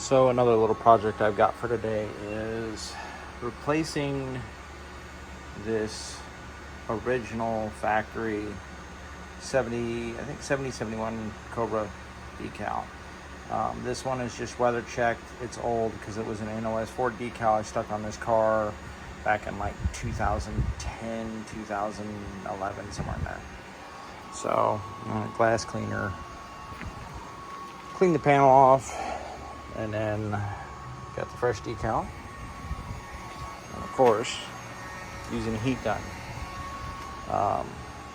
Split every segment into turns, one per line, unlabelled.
So another little project I've got for today is replacing this original factory 71 Cobra decal. This one is just weather checked. It's old because it was an NOS Ford decal I stuck on this car back in like 2010, 2011, somewhere in there. So glass cleaner, clean the panel off, and then got the fresh decal. And of course, using a heat gun.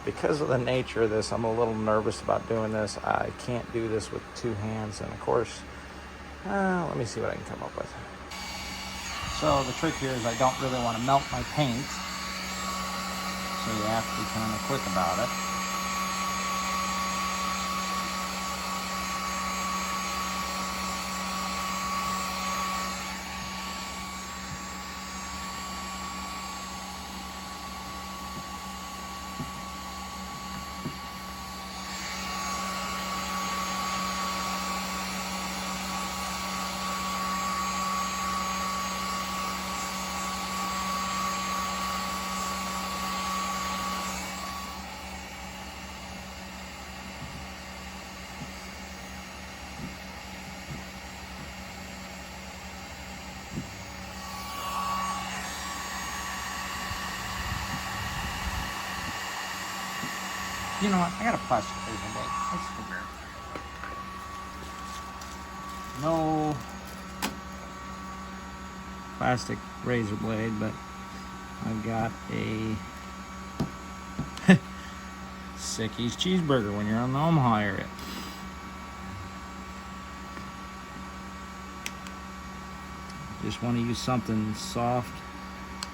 Because of the nature of this, I'm a little nervous about doing this. I can't do this with two hands, and of course, let me see what I can come up with. So the trick here is I don't really want to melt my paint, so you have to be kind of quick about it. You know what? I got a plastic razor blade. Let's go grab it. No plastic razor blade, but I've got a Sicky's cheeseburger when you're in the Omaha area. Just want to use something soft.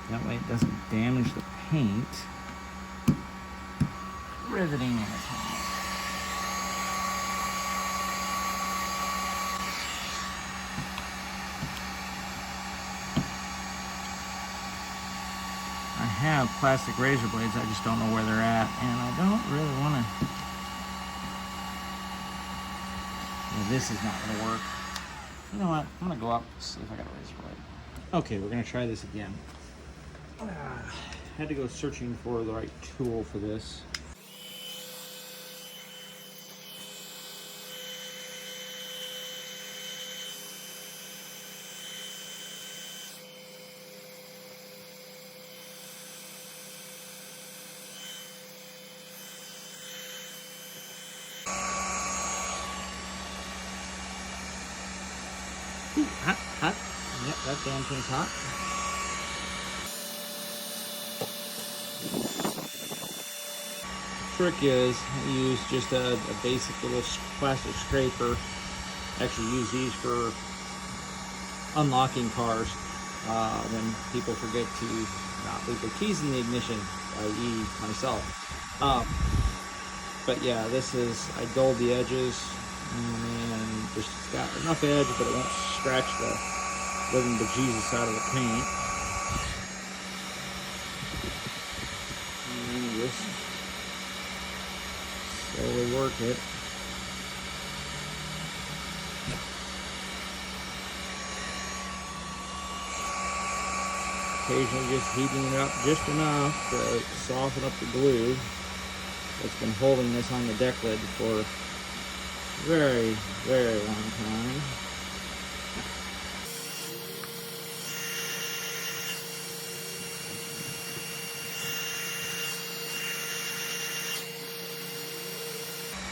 That way it doesn't damage the paint. Riveting in it. I have plastic razor blades, I just don't know where they're at, and I don't really want to. Well, this is not going to work. You know what? I'm going to go up and see if I got a razor blade. Okay, we're going to try this again. Had to go searching for the right tool for this. Hot, hot. Yep, that damn thing's hot. The trick is I use just a basic little plastic scraper. Actually use these for unlocking cars when people forget to not leave their keys in the ignition, i.e. myself. But yeah, this is, I dulled the edges and just got enough edge, but it won't scratch the living bejesus out of the paint. And just slowly work it. Occasionally just heating it up just enough to soften up the glue that's been holding this on the deck lid for very, very long time.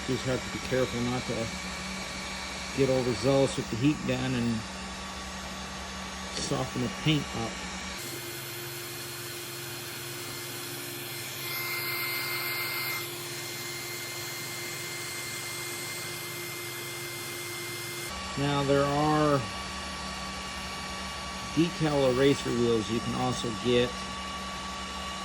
Just have to be careful not to get overzealous with the heat gun and soften the paint up. Now there are decal eraser wheels you can also get.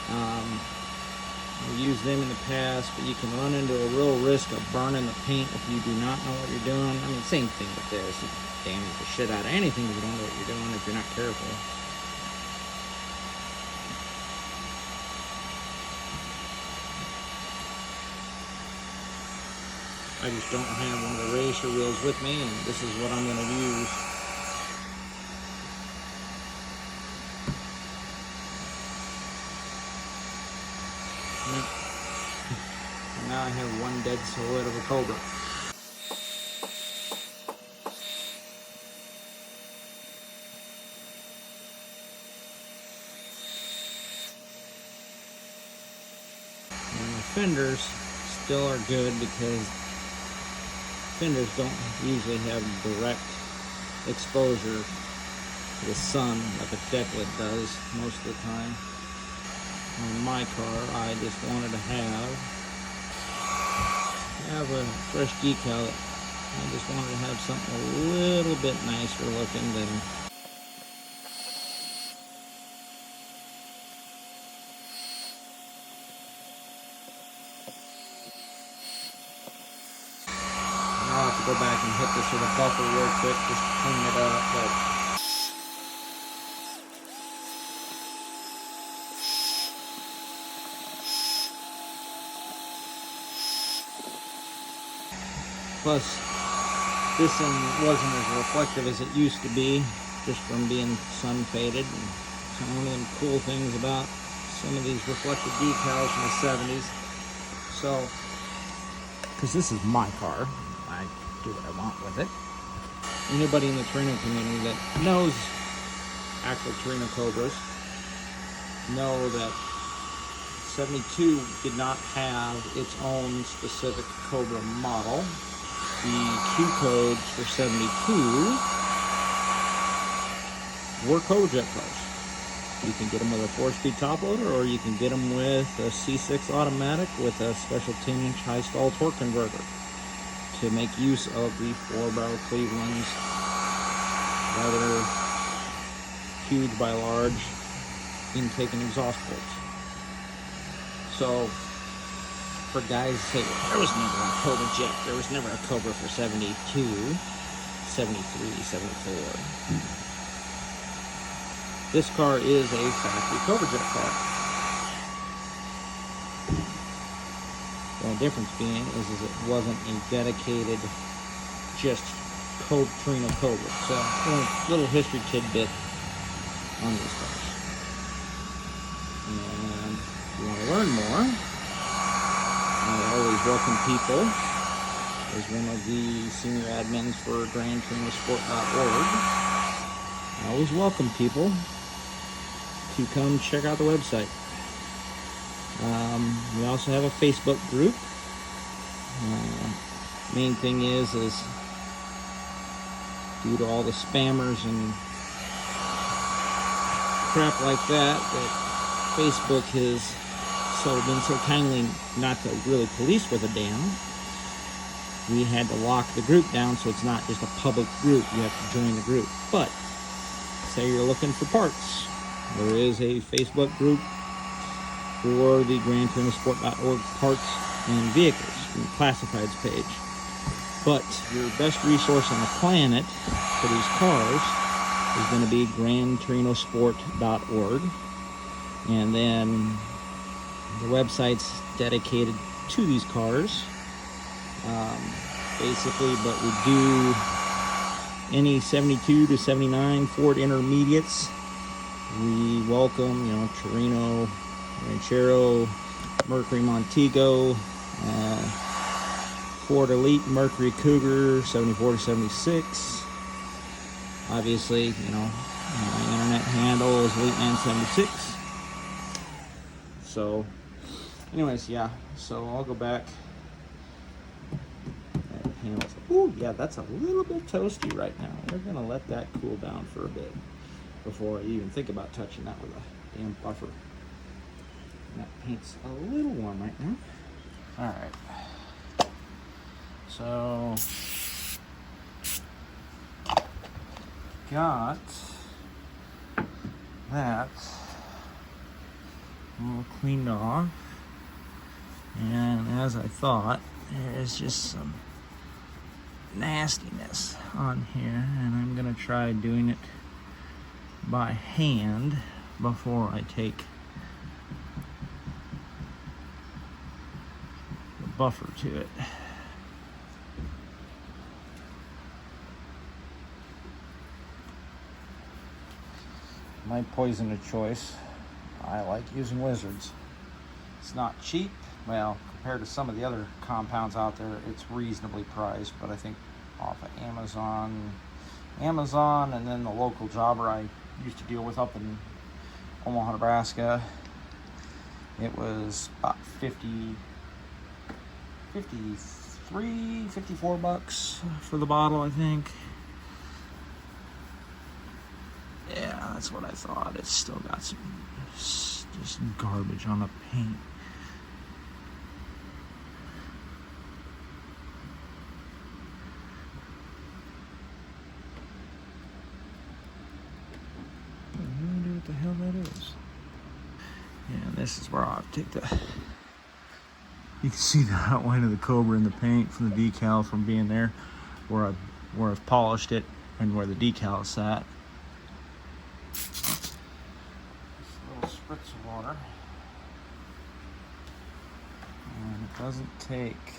I've used them in the past, but you can run into a real risk of burning the paint if you do not know what you're doing. I mean, same thing with this. You damage the shit out of anything if you don't know what you're doing if you're not careful. I just don't have one of the eraser wheels with me, and this is what I'm going to use. dead silhouette of a Cobra. And the fenders still are good because fenders don't usually have direct exposure to the sun like a decklet does most of the time. On my car, I just wanted to have a fresh decal. I just wanted to have something a little bit nicer looking than I'll have to go back and hit this with a buffer real quick just to clean it up. But plus, this thing wasn't as reflective as it used to be, just from being sun faded. And so one of them cool things about some of these reflective decals from the 70s. So, because this is my car, I do what I want with it. Anybody in the Torino community that knows actual Torino Cobras know that 72 did not have its own specific Cobra model. The Q codes for 72 were Cobrajet cars. You can get them with a 4-speed top loader, or you can get them with a C6 automatic with a special 10-inch high stall torque converter to make use of the 4-barrel Cleveland's rather huge by large intake and exhaust ports. So, for guys to say, there was never a Cobrajet, there was never a Cobra for 72, 73, 74. This car is a factory Cobrajet car. The only difference being is it wasn't a dedicated, just Torino Cobra. So, a little history tidbit on these cars. And if you want to learn more, I always welcome people, as one of the senior admins for GranTorinoSport.org. I always welcome people to come check out the website. We also have a Facebook group. Main thing is due to all the spammers and crap like that Facebook has been so kindly not to really police with a dam. We had to lock the group down so it's not just a public group. You have to join the group. But say you're looking for parts, there is a Facebook group for the GranTorinoSport.org parts and vehicles and classifieds page. But your best resource on the planet for these cars is going to be GranTorinoSport.org, and then the website's dedicated to these cars, basically, but we do any 72 to 79 Ford Intermediates. We welcome, Torino, Ranchero, Mercury Montego, Ford Elite, Mercury Cougar 74 to 76. Obviously, my internet handle is EliteMan76. So, anyways, yeah, so I'll go back. That panel's, ooh, yeah, that's a little bit toasty right now. We're going to let that cool down for a bit before I even think about touching that with a damn buffer. And that paint's a little warm right now. Alright. So, got that all cleaned off, and as I thought, there's just some nastiness on here, and I'm gonna try doing it by hand before I take the buffer to it. My poison of choice, I like using Wizards. It's not cheap, well, compared to some of the other compounds out there, it's reasonably priced. But I think off of Amazon, and then the local jobber I used to deal with up in Omaha, Nebraska, it was about 54 bucks for the bottle, I think. Yeah, that's what I thought. It's still got some just garbage on the paint. I wonder what the hell that is. Yeah, this is where I'll take the... You can see the outline of the Cobra in the paint from the decal from being there, where I've polished it and where the decal sat. Just a little spritz of water, and it doesn't take.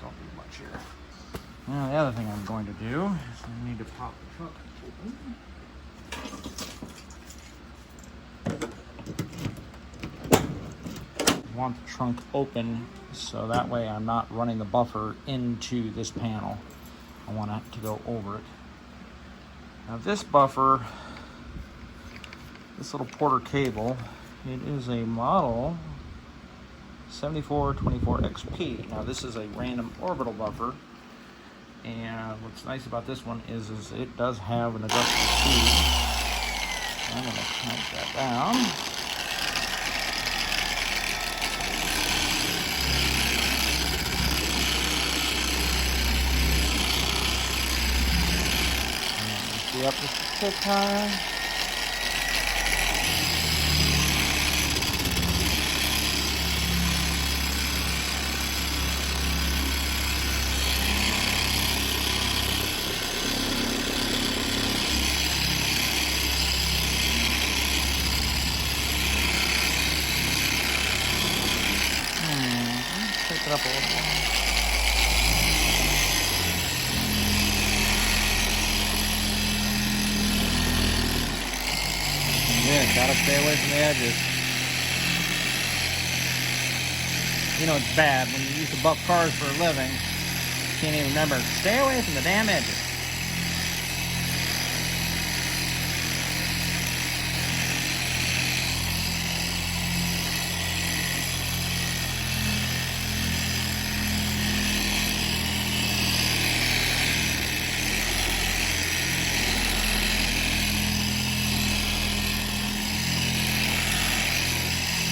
Don't need much here. Now the other thing I'm going to do is I need to pop the trunk open. I want the trunk open so that way I'm not running the buffer into this panel. I want it to go over it. Now this buffer, this little Porter cable, it is a model 7424XP. Now this is a random orbital buffer, and what's nice about this one is it does have an adjustable speed. I'm going to clamp that down. Up just a tick high. Take it up a little more. Yeah, gotta stay away from the edges. You know it's bad when you used to buff cars for a living. You can't even remember. Stay away from the damn edges.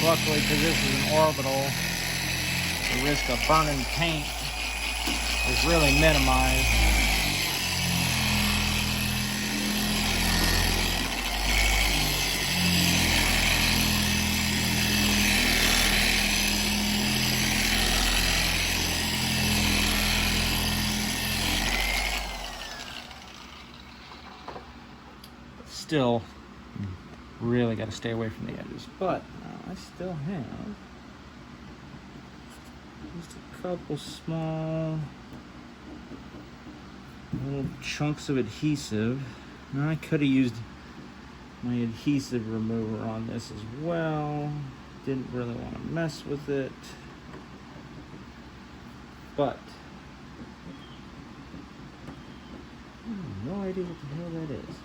Luckily, because this is an orbital, the risk of burning paint is really minimized. Still, really got to stay away from the edges. But I still have just a couple small little chunks of adhesive. Now I could have used my adhesive remover on this as well. Didn't really want to mess with it. But I have no idea what the hell that is.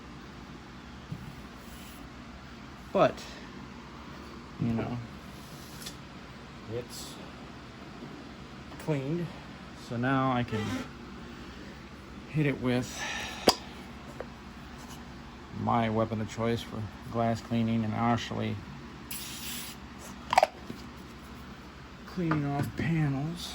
But you know, it's cleaned, so now I can hit it with my weapon of choice for glass cleaning and actually cleaning off panels.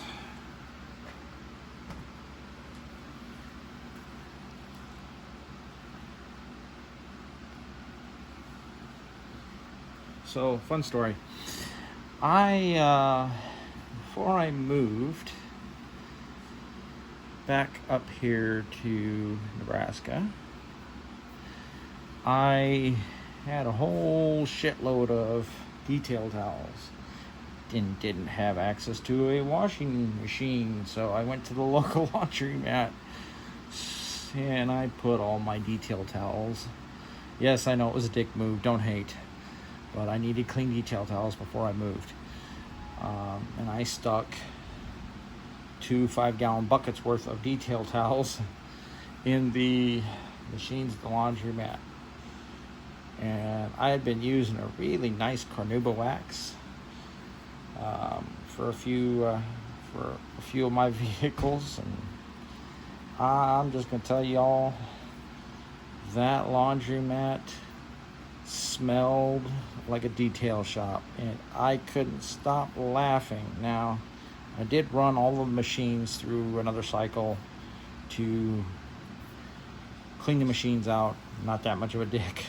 So, fun story. Before I moved back up here to Nebraska, I had a whole shitload of detail towels. Didn't have access to a washing machine, so I went to the local laundromat and I put all my detail towels. Yes, I know it was a dick move, don't hate. but I needed clean detail towels before I moved. And I stuck 2 5-gallon buckets worth of detail towels in the machines at the laundromat. And I had been using a really nice carnauba wax for a few of my vehicles, and I'm just gonna tell y'all, that laundromat smelled like a detail shop, and I couldn't stop laughing. Now, I did run all the machines through another cycle to clean the machines out. Not that much of a dick,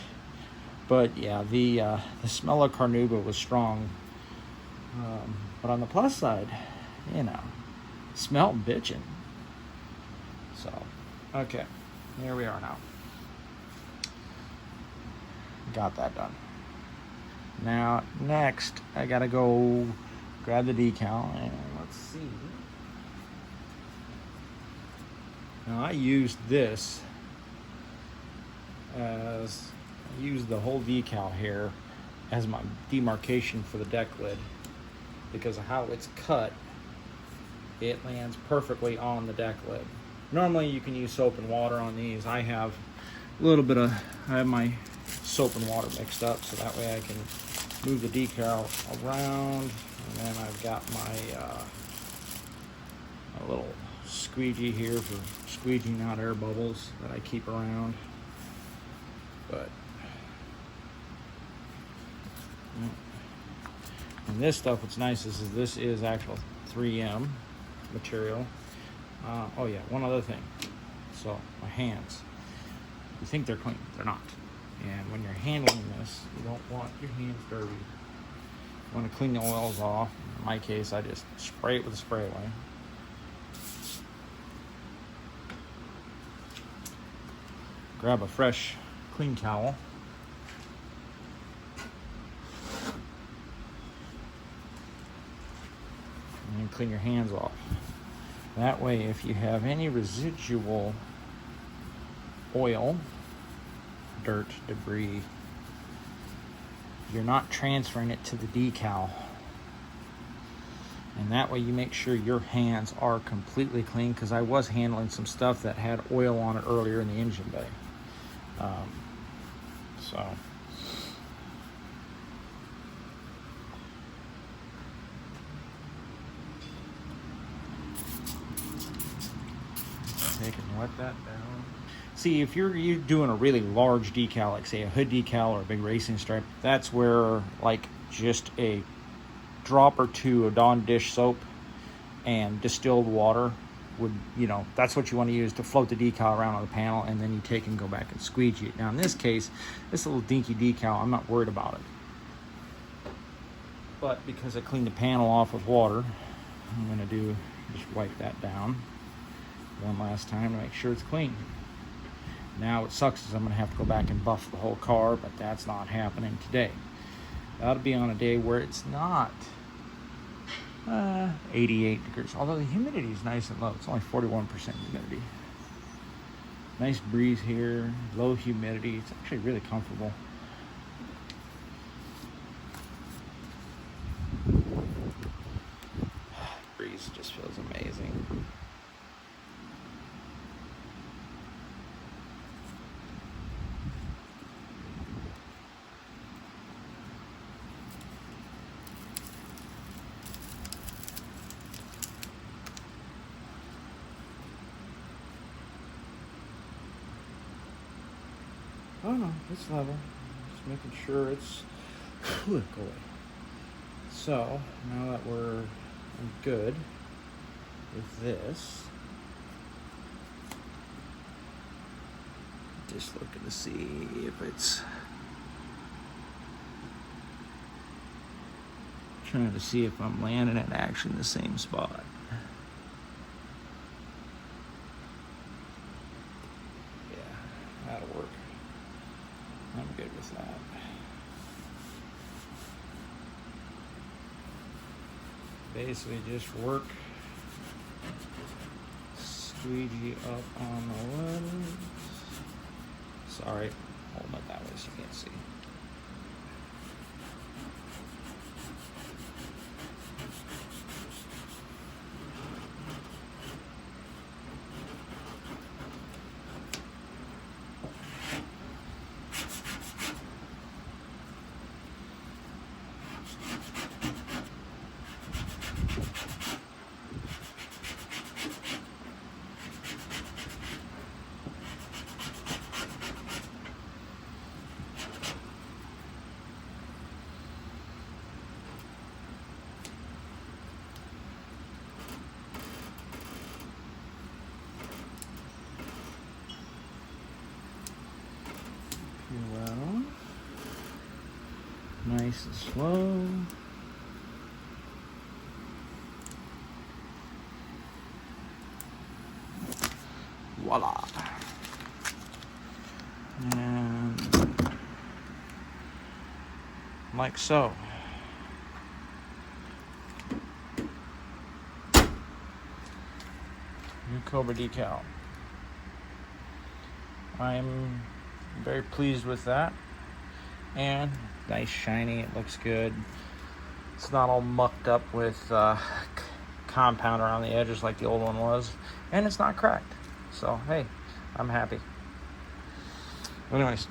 but yeah, the smell of carnauba was strong. But on the plus side, you know, smelled bitchin'. So, okay, here we are now. Got that done. Now, next, I gotta go grab the decal, and let's see. Now, I used this as, I used the whole decal here as my demarcation for the deck lid, because of how it's cut. It lands perfectly on the deck lid. Normally you can use soap and water on these. I have a little bit of, I have my soap and water mixed up, so that way I can move the decal around. And then I've got my a little squeegee here for squeegeeing out air bubbles that I keep around. But and this stuff, what's nice is this is actual 3M material. Oh yeah, one other thing. So my hands, you think they're clean, they're not. And when you're handling this, you don't want your hands dirty. You want to clean the oils off. In my case, I just spray it with a spray away. Grab a fresh, clean towel. And clean your hands off. That way, if you have any residual oil, dirt, debris, you're not transferring it to the decal. And that way you make sure your hands are completely clean, because I was handling some stuff that had oil on it earlier in the engine bay. So take and wet that down. See, if you're doing a really large decal, like say a hood decal or a big racing stripe, that's where like just a drop or two of Dawn dish soap and distilled water would, you know, that's what you want to use to float the decal around on the panel, and then you take and go back and squeegee it. Now in this case, this little dinky decal, I'm not worried about it. But because I cleaned the panel off with water, I'm gonna just wipe that down one last time to make sure it's clean. Now what sucks is I'm gonna have to go back and buff the whole car, but that's not happening today. That'll be on a day where it's not 88 degrees, although the humidity is nice and low. It's only 41% humidity. Nice breeze here, low humidity. It's actually really comfortable. Breeze just feels amazing. Oh no, it's level. Just making sure it's good. So now that we're good with this, just looking to see if it's trying to see if I'm landing it actually in the same spot. Yeah, that'll work. I'm good with that. Basically just work, squeegee up on the lens. Sorry, holding it that way so you can't see. Nice and slow. Voila. And like so. New Cobra decal. I'm very pleased with that. And nice shiny, it looks good. It's not all mucked up with compound around the edges like the old one was. And it's not cracked. So, hey, I'm happy. Anyways,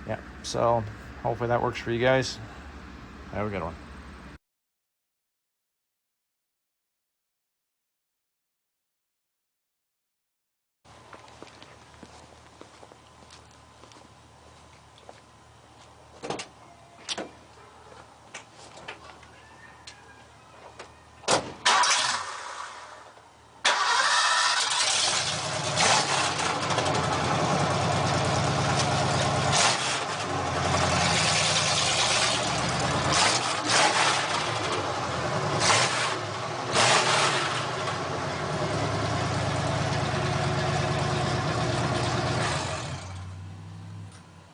yeah, so hopefully that works for you guys. Have a good one.